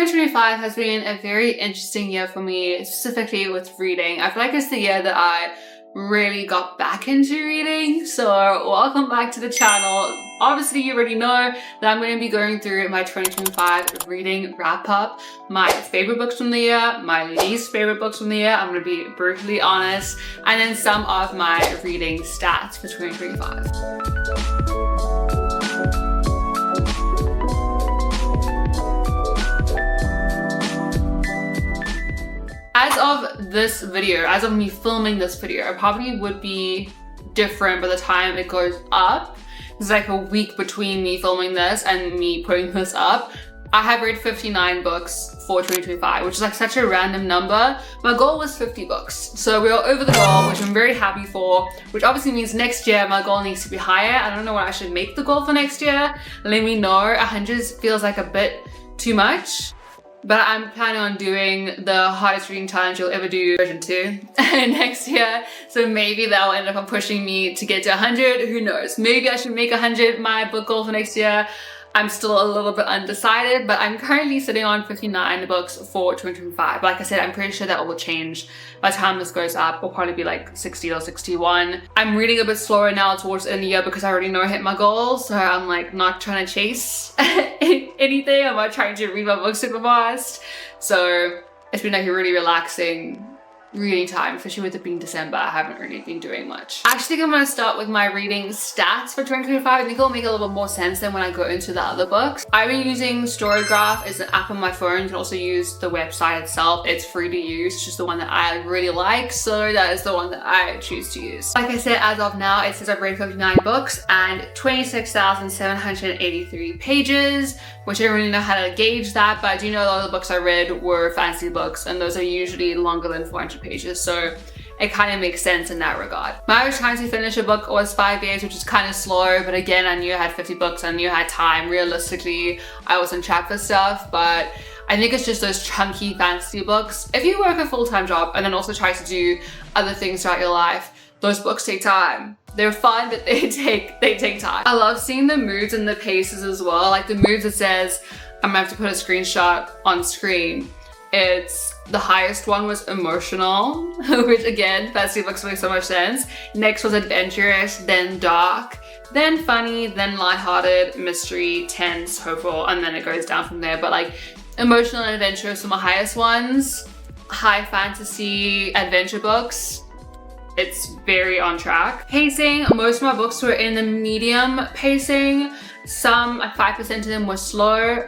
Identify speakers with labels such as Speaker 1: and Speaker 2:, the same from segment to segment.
Speaker 1: 2025 has been a very interesting year for me, specifically with reading. I feel like it's the year that I really got back into reading. So welcome back to the channel. Obviously you already know that I'm going to be going through my 2025 reading wrap up, my favorite books from the year, my least favorite books from the year, I'm going to be brutally honest, and then some of my reading stats for 2025. As of this video, as of me filming this video, it probably would be different by the time it goes up. It's like a week between me filming this and me putting this up. I have read 59 books for 2025, which is like such a random number. My goal was 50 books. So we are over the goal, which I'm very happy for, which obviously means next year my goal needs to be higher. I don't know what I should make the goal for next year. Let me know. 100 feels like a bit too much. But I'm planning on doing the hardest reading challenge you'll ever do version 2 next year. So maybe that will end up pushing me to get to 100. Who knows? Maybe I should make 100 my book goal for next year. I'm still a little bit undecided, but I'm currently sitting on 59 books for 2025. Like I said, I'm pretty sure that will change by the time this goes up. Will probably be like 60 or 61. I'm reading a bit slower now towards the end of the year because I already know I hit my goal. So I'm like not trying to chase anything. I'm not trying to read my books super fast. So it's been like a really relaxing reading time, especially with it being December. I haven't really been doing much. I actually think I'm going to start with my reading stats for 2025. I think it'll make a little bit more sense than when I go into the other books. I've been using Storygraph. It's an app on my phone. You can also use the website itself. It's free to use. It's just the one that I really like, so that is the one that I choose to use. Like I said, as of now, it says I've read 59 books and 26,783 pages, which I don't really know how to gauge that, but I do know a lot of the books I read were fantasy books, and those are usually longer than 400 pages, so it kind of makes sense in that regard. My average time to finish a book was 5 days, which is kind of slow, but again, I knew I had 50 books, I knew I had time. Realistically, I was on track for stuff, but I think it's just those chunky fantasy books. If you work a full-time job and then also try to do other things throughout your life, those books take time. They're fun, but they take time. I love seeing the moods and the paces as well. Like the moods, it says, I'm gonna have to put a screenshot on screen. It's the highest one was emotional, which again, fantasy books make so much sense. Next was adventurous, then dark, then funny, then lighthearted, mystery, tense, hopeful, and then it goes down from there. But like emotional and adventurous are my highest ones. High fantasy adventure books, it's very on track. Pacing, most of my books were in the medium pacing. Some, like 5% of them were slow.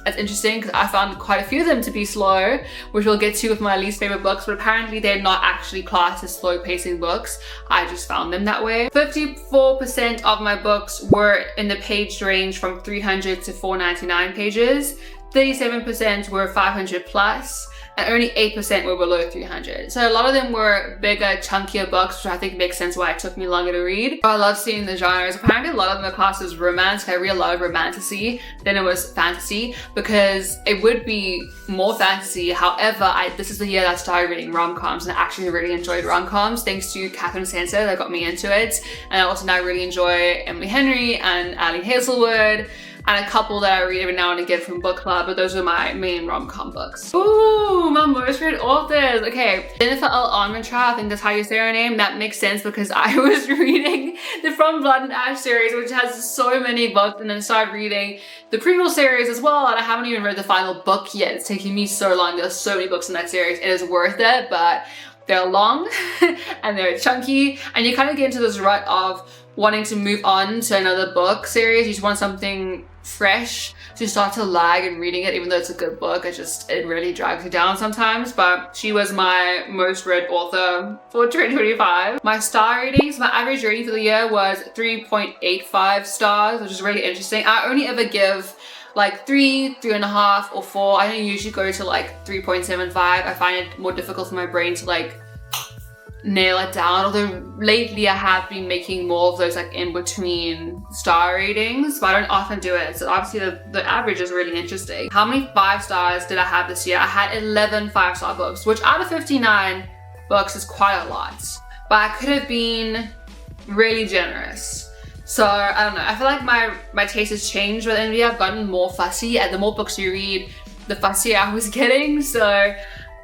Speaker 1: That's interesting because I found quite a few of them to be slow, which we'll get to with my least favorite books, but apparently they're not actually classed as slow pacing books. I just found them that way. 54% of my books were in the page range from 300 to 499 pages. 37% were 500 plus. And only 8% were below 300. So a lot of them were bigger, chunkier books, which I think makes sense why it took me longer to read. I love seeing the genres. Apparently a lot of them are classed as romance. I read a lot of romantasy than it was fantasy because it would be more fantasy. However, this is the year that I started reading rom-coms and I actually really enjoyed rom-coms thanks to Catherine Sansa that got me into it. And I also now really enjoy Emily Henry and Allie Hazelwood, and a couple that I read every now and again from book club, but those are my main rom-com books. Ooh, my most read authors. Okay, Jennifer L. Armentrout, I think that's how you say her name. That makes sense because I was reading the From Blood and Ash series, which has so many books, and then started reading the prequel series as well, and I haven't even read the final book yet. It's taking me so long. There's so many books in that series. It is worth it, but they're long and they're chunky, and you kind of get into this rut of wanting to move on to another book series. You just want something fresh, so you start to lag in reading it, even though it's a good book. It really drags you down sometimes. But she was my most read author for 2025. My star ratings, my average rating for the year was 3.85 stars, which is really interesting. I only ever give like 3, 3.5, or 4. I don't usually go to like 3.75. I find it more difficult for my brain to like nail it down, although lately I have been making more of those like in between star ratings, but I don't often do it, so obviously the average is really interesting. How many 5 stars did I have this year? I had 11 5-star books, which out of 59 books is quite a lot, but I could have been really generous. So I don't know, I feel like my taste has changed with Envy. I've gotten more fussy, and the more books you read, the fussier I was getting. So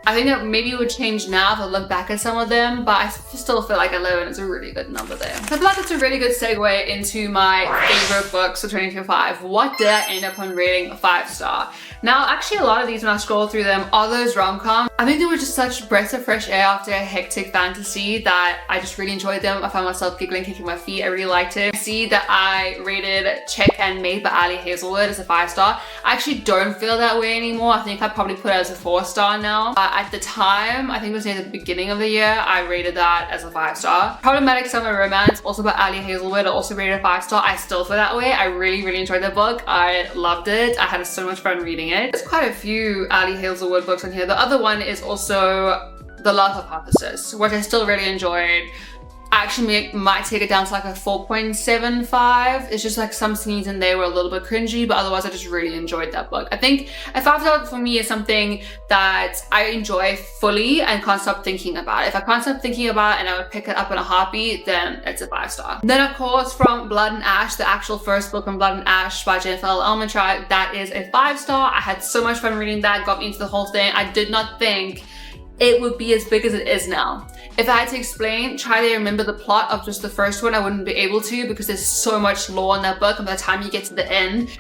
Speaker 1: I think that maybe it would change now if I look back at some of them, but I still feel like 11 is a really good number there. So I feel like it's a really good segue into my favorite books of 2025. What did I end up on rating a 5-star? Now, actually a lot of these when I scroll through them are those rom-coms. I think they were just such breaths of fresh air after a hectic fantasy that I just really enjoyed them. I found myself giggling, kicking my feet. I really liked it. I see that I rated Check and Made by Ali Hazelwood as a 5-star. I actually don't feel that way anymore. I think I'd probably put it as a 4-star now. At the time, I think it was near the beginning of the year, I rated that as a 5-star. Problematic Summer Romance, also by Ali Hazelwood, I also rated a 5-star. I still feel that way. I really, really enjoyed that book. I loved it. I had so much fun reading it. There's quite a few Ali Hazelwood books on here. The other one is also The Love Hypothesis, which I still really enjoyed. I actually might take it down to like a 4.75. It's just like some scenes in there were a little bit cringy, but otherwise I just really enjoyed that book. I think a 5-star for me is something that I enjoy fully and can't stop thinking about. If I can't stop thinking about it and I would pick it up in a heartbeat, then it's a 5-star. Then of course from Blood and Ash, the actual first book from Blood and Ash by Jennifer L. Almentright, that is a 5-star. I had so much fun reading that, got me into the whole thing. I did not think it would be as big as it is now. If I had to explain, try to remember the plot of just the first one, I wouldn't be able to because there's so much lore in that book, and by the time you get to the end,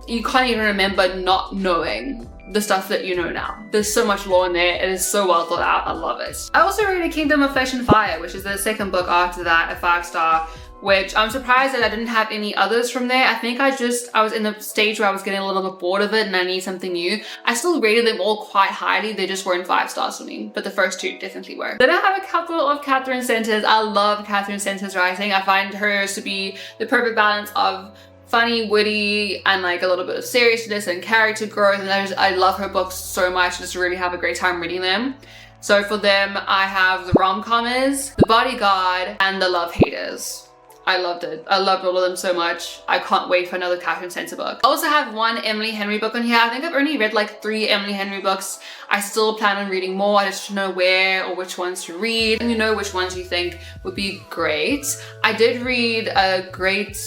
Speaker 1: you can't even remember not knowing the stuff that you know now. There's so much lore in there. It is so well thought out. I love it. I also rated Kingdom of Flesh and Fire, which is the second book after that, a 5-star, which I'm surprised that I didn't have any others from there. I think I was in the stage where I was getting a little bit bored of it and I need something new. I still rated them all quite highly. They just weren't 5-stars for me, but the first two definitely were. Then I have a couple of Catherine Centers. I love Catherine Centers' writing. I find hers to be the perfect balance of funny, witty, and like a little bit of seriousness and character growth. And I love her books so much. I just really have a great time reading them. So for them, I have The Rom-Commers, The Bodyguard, and The Love Haters. I loved it. I loved all of them so much. I can't wait for another Catherine Center book. I also have one Emily Henry book on here. I think I've only read like 3 Emily Henry books. I still plan on reading more. I just don't know where or which ones to read. And you know which ones you think would be great. I did read A Great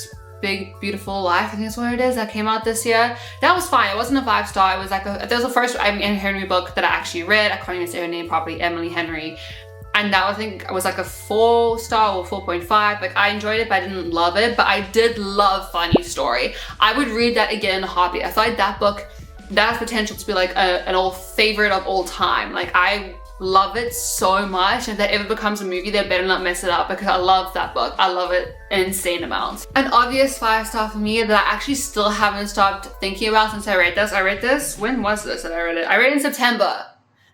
Speaker 1: Big Beautiful Life, I think that's what it is, that came out this year. That was fine. It wasn't a 5-star. It was like that was the first Emily Henry book that I actually read. I can't even say her name properly, Emily Henry. And that I think was like a 4-star or 4.5. Like I enjoyed it, but I didn't love it. But I did love Funny Story. I would read that again in a heartbeat. I feel like that book, that has potential to be like an old favorite of all time. Like I love it so much. If that ever becomes a movie, they better not mess it up because I love that book. I love it an insane amount. An obvious 5-star for me that I actually still haven't stopped thinking about since I read this. I read this, when was this that I read it? I read it in September.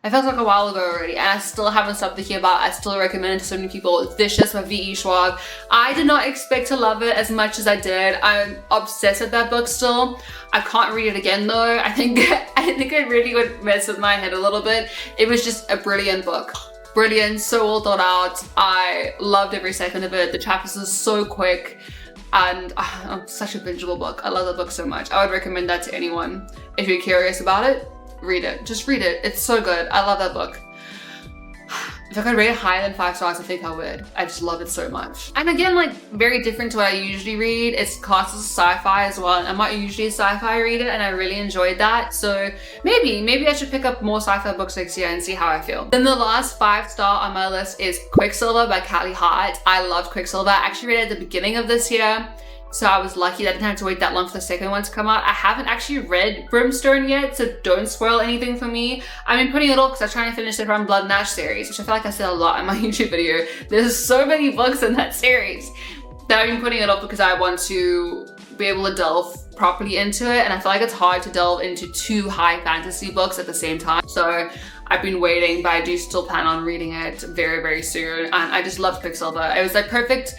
Speaker 1: It feels like a while ago already, and I still haven't stopped thinking about it. I still recommend it to so many people. It's Vicious by V.E. Schwab. I did not expect to love it as much as I did. I'm obsessed with that book still. I can't read it again though. I think it really would mess with my head a little bit. It was just a brilliant book. Brilliant, so well thought out. I loved every second of it. The chapters are so quick. And I'm such a bingeable book. I love the book so much. I would recommend that to anyone. If you're curious about it, read it. Just read it. It's so good. I love that book. If I could rate it higher than 5 stars, I think I would. I just love it so much. And again, like very different to what I usually read. It's classed as sci-fi as well. I'm not usually a sci-fi reader and I really enjoyed that. So maybe I should pick up more sci-fi books next year and see how I feel. Then the last 5-star on my list is Quicksilver by Callie Hart. I loved Quicksilver. I actually read it at the beginning of this year. So I was lucky that I didn't have to wait that long for the second one to come out. I haven't actually read Brimstone yet, so don't spoil anything for me. I've been putting it off because I'm trying to finish the Run Blood and Ash series, which I feel like I said a lot in my YouTube video. There's so many books in that series that I've been putting it off because I want to be able to delve properly into it, and I feel like it's hard to delve into 2 high fantasy books at the same time. So I've been waiting, but I do still plan on reading it very, very soon. And I just loved Quicksilver. It was like perfect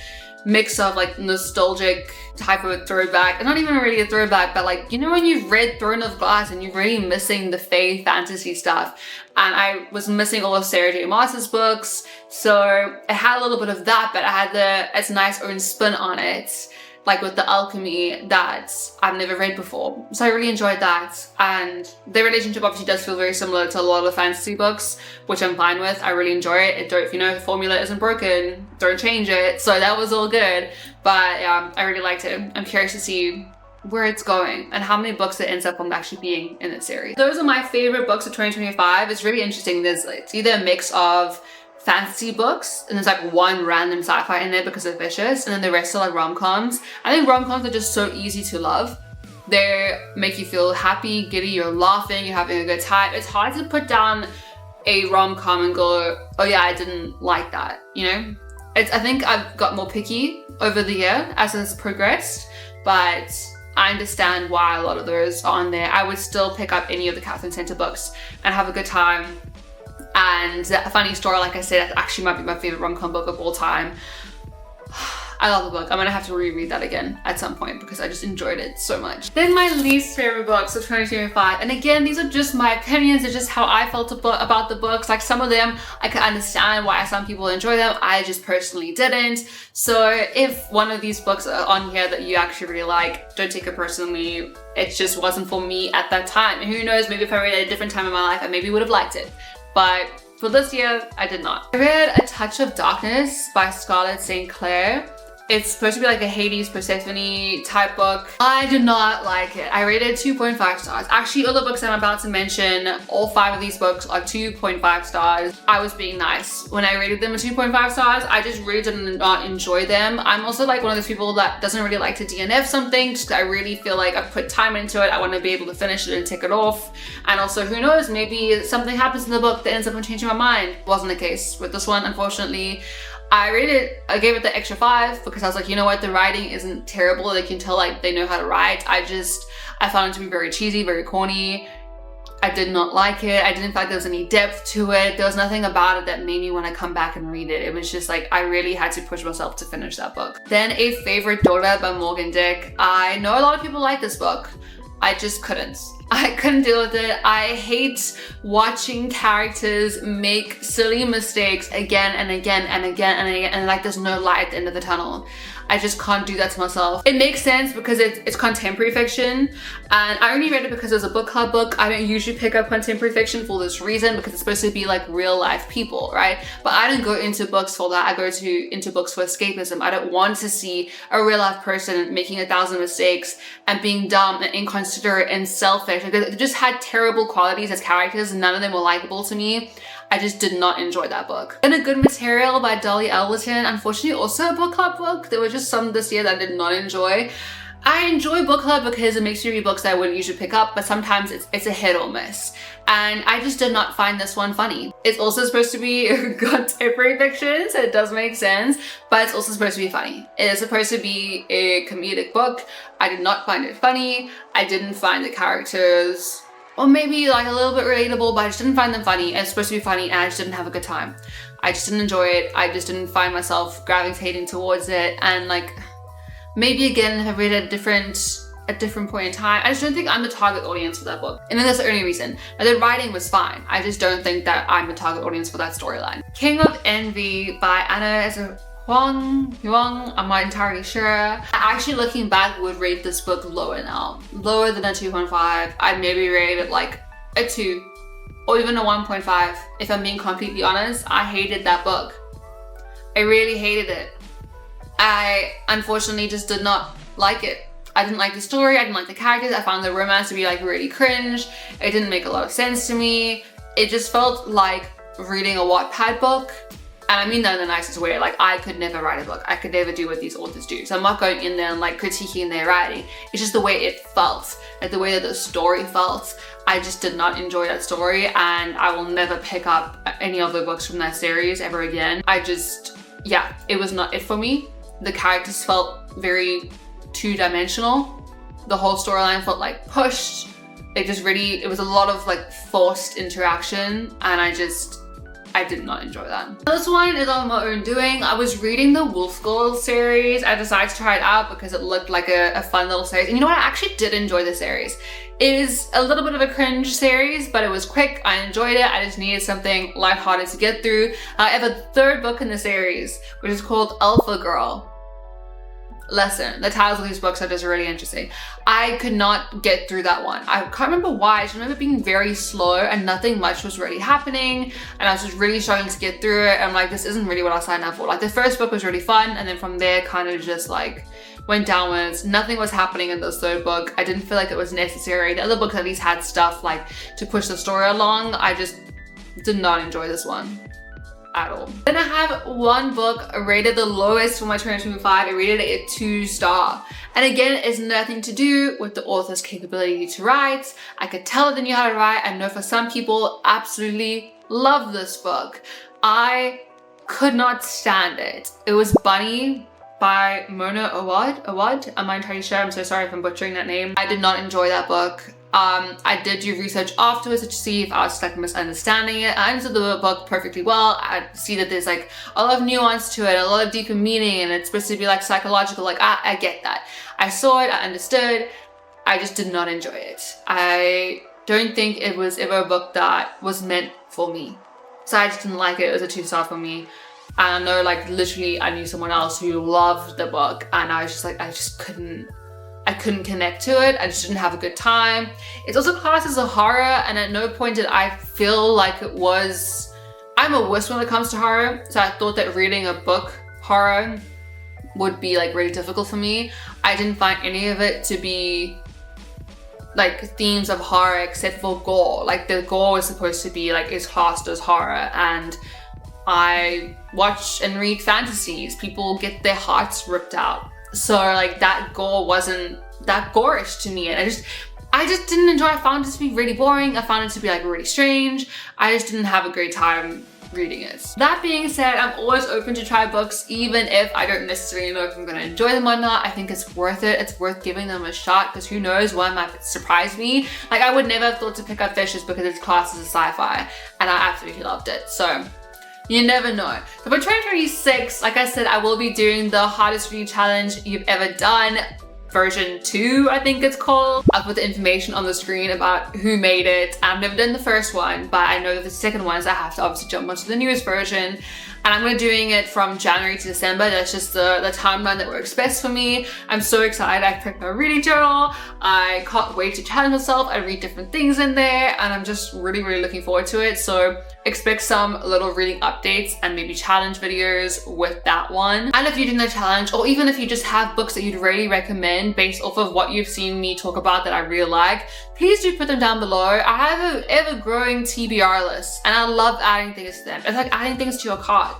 Speaker 1: mix of like nostalgic type of throwback, and not even really a throwback, but like, you know, when you've read Throne of Glass and you're really missing the fae fantasy stuff, and I was missing all of Sarah J Maas's books, so it had a little bit of that, but it had its nice own spin on it, like with the alchemy that I've never read before. So I really enjoyed that, and the relationship obviously does feel very similar to a lot of the fantasy books, which I'm fine with. I really enjoy it. If you know the formula isn't broken, don't change it. So that was all good. But yeah, I really liked it. I'm curious to see where it's going and how many books it ends up on actually being in the series. Those are my favorite books of 2025. It's really interesting. It's either a mix of fantasy books and there's like one random sci-fi in there because of Vicious, and then the rest are like rom-coms. I think rom-coms are just so easy to love. They make you feel happy, giddy, you're laughing, you're having a good time. It's hard to put down a rom-com and go, oh yeah, I didn't like that, you know? I think I've got more picky over the year as it's progressed, but I understand why a lot of those are on there. I would still pick up any of the Catherine Center books and have a good time. And A Funny Story, like I said, actually might be my favorite rom-com book of all time. I love the book. I'm gonna have to reread that again at some point because I just enjoyed it so much. Then my least favorite books of 2025. And again, these are just my opinions. It's just how I felt about the books. Like some of them, I can understand why some people enjoy them. I just personally didn't. So if one of these books are on here that you actually really like, don't take it personally. It just wasn't for me at that time. And who knows, maybe if I read it at a different time in my life, I maybe would have liked it. But for this year, I did not. I read A Touch of Darkness by Scarlett St. Clair. It's supposed to be like a Hades Persephone type book. I did not like it. I rated 2.5 stars. Actually, all the books I'm about to mention, all 5 of these books are 2.5 stars. I was being nice. When I rated them at 2.5 stars, I just really did not enjoy them. I'm also like one of those people that doesn't really like to DNF something, just I really feel like I've put time into it. I want to be able to finish it and tick it off. And also, who knows, maybe something happens in the book that ends up changing my mind. Wasn't the case with this one, unfortunately. I gave it the extra 5 because I was like, you know what, the writing isn't terrible. They can tell like they know how to write. I found it to be very cheesy, very corny. I did not like it. I didn't feel like there was any depth to it. There was nothing about it that made me want to come back and read it. It was just like, I really had to push myself to finish that book. Then A Favorite Daughter by Morgan Dick. I know a lot of people like this book. I just couldn't. I couldn't deal with it. I hate watching characters make silly mistakes again and again and again and again, and like there's no light at the end of the tunnel. I just can't do that to myself. It makes sense because it's contemporary fiction, and I only read it because it was a book club book. I don't usually pick up contemporary fiction for this reason because it's supposed to be like real life people, right? But I don't go into books for that. I go into books for escapism. I don't want to see a real life person making 1,000 mistakes and being dumb and inconsiderate and selfish. Like, they just had terrible qualities as characters, and none of them were likable to me. I just did not enjoy that book. Then A Good Material by Dolly Alderton. Unfortunately, also a book club book. There were just some this year that I did not enjoy. I enjoy book club because it makes you read books that I wouldn't usually pick up, but sometimes it's a hit or miss. And I just did not find this one funny. It's also supposed to be contemporary fiction, so it does make sense, but it's also supposed to be funny. It is supposed to be a comedic book. I did not find it funny. I didn't find the characters, or maybe like a little bit relatable, but I just didn't find them funny. It's supposed to be funny and I just didn't have a good time. I just didn't enjoy it. I just didn't find myself gravitating towards it. And like, maybe again, if I read it at a different point in time, I just don't think I'm the target audience for that book. And then that's the only reason. Now, the writing was fine. I just don't think that I'm the target audience for that storyline. King of Envy by Anna Huang, I'm not entirely sure. Actually, looking back, would rate this book lower now. Lower than a 2.5. I'd maybe rate it like a 2 or even a 1.5. If I'm being completely honest, I hated that book. I really hated it. I unfortunately just did not like it. I didn't like the story, I didn't like the characters, I found the romance to be like really cringe. It didn't make a lot of sense to me. It just felt like reading a Wattpad book. And I mean that in the nicest way. Like, I could never write a book. I could never do what these authors do. So I'm not going in there and like critiquing their writing. It's just the way it felt, like the way that the story felt. I just did not enjoy that story, and I will never pick up any other books from that series ever again. Yeah, it was not it for me. The characters felt very two-dimensional. The whole storyline felt like pushed. It was a lot of like forced interaction, and I did not enjoy that. This one is on my own doing. I was reading the Wolf Girl series. I decided to try it out because it looked like a fun little series. And you know what? I actually did enjoy the series. It is a little bit of a cringe series, but it was quick. I enjoyed it. I just needed something lighthearted to get through. I have a third book in the series, which is called Alpha Girl. Listen, the titles of these books are just really interesting. I could not get through that one. I can't remember why. I just remember being very slow and nothing much was really happening, and I was just really struggling to get through it. I'm like, this isn't really what I signed up for. Like, the first book was really fun, and then from there kind of just like went downwards. Nothing was happening in this third book. I didn't feel like it was necessary. The other books at least had stuff like to push the story along. I just did not enjoy this one at all. Then I have one book rated the lowest for my 2025. I rated it a 2-star. And again, it's nothing to do with the author's capability to write. I could tell they knew how to write. I know for some people absolutely love this book. I could not stand it. It was Bunny by Mona Awad. Am I entirely sure? I'm so sorry if I'm butchering that name. I did not enjoy that book. I did do research afterwards to see if I was like misunderstanding it. I understood the book perfectly well. I see that there's like a lot of nuance to it, a lot of deeper meaning, and it's supposed to be like psychological. Like I get that. I saw it, I understood. I just did not enjoy it. I don't think it was ever a book that was meant for me. So I just didn't like it. It was a 2-star for me. And I know like literally I knew someone else who loved the book, and I was just like, I couldn't connect to it. I just didn't have a good time. It's also classed as a horror, and at no point did I feel like it was... I'm a wuss when it comes to horror, so I thought that reading a book horror would be like really difficult for me. I didn't find any of it to be like themes of horror except for gore. Like the gore was supposed to be like is classed as horror, and I watch and read fantasies. People get their hearts ripped out. So like that gore wasn't that gorish to me, and I just didn't enjoy it. I found it to be really boring. I found it to be like really strange. I just didn't have a great time reading it. That being said, I'm always open to try books even if I don't necessarily know if I'm gonna enjoy them or not. I think it's worth it. It's worth giving them a shot, because who knows, one might surprise me. Like I would never have thought to pick up Fishes because it's classed as a sci-fi, and I absolutely loved it. So you never know. So for 2026, like I said, I will be doing the hardest read challenge you've ever done. Version 2, I think it's called. I'll put the information on the screen about who made it. I've never done the first one, but I know that the second one is I have to obviously jump onto the newest version. And I'm gonna doing it from January to December. That's just the timeline that works best for me. I'm so excited. I picked my reading journal. I can't wait to challenge myself. I read different things in there, and I'm just really, really looking forward to it. So expect some little reading updates and maybe challenge videos with that one. And if you're doing the challenge, or even if you just have books that you'd really recommend based off of what you've seen me talk about that I really like, please do put them down below. I have an ever-growing TBR list, and I love adding things to them. It's like adding things to your cart,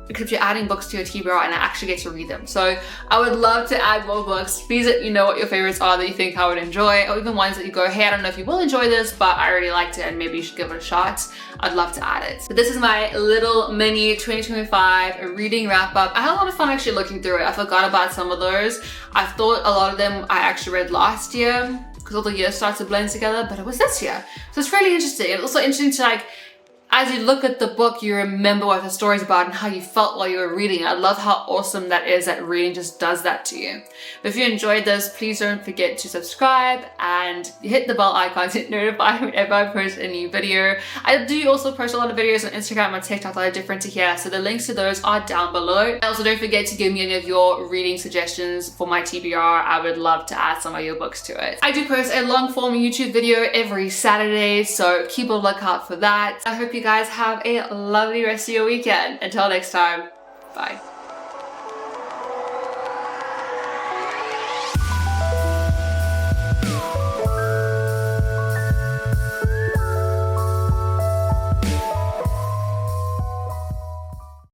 Speaker 1: because you're adding books to your TBR and I actually get to read them. So I would love to add more books. Please let me know what your favorites are that you think I would enjoy, or even ones that you go, hey, I don't know if you will enjoy this, but I really liked it and maybe you should give it a shot. I'd love to add it. So this is my little mini 2025 reading wrap up. I had a lot of fun actually looking through it. I forgot about some of those. I thought a lot of them I actually read last year, because all the years start to blend together, but it was this year. So it's really interesting. It's also interesting to like, as you look at the book, you remember what the story's about and how you felt while you were reading. I love how awesome that is, that reading just does that to you. But if you enjoyed this, please don't forget to subscribe and hit the bell icon to get notified whenever I post a new video. I do also post a lot of videos on Instagram and TikTok that are different to here, so the links to those are down below. And also don't forget to give me any of your reading suggestions for my TBR. I would love to add some of your books to it. I do post a long form YouTube video every Saturday, so keep a lookout for that. I hope you guys have a lovely rest of your weekend. Until next time, bye.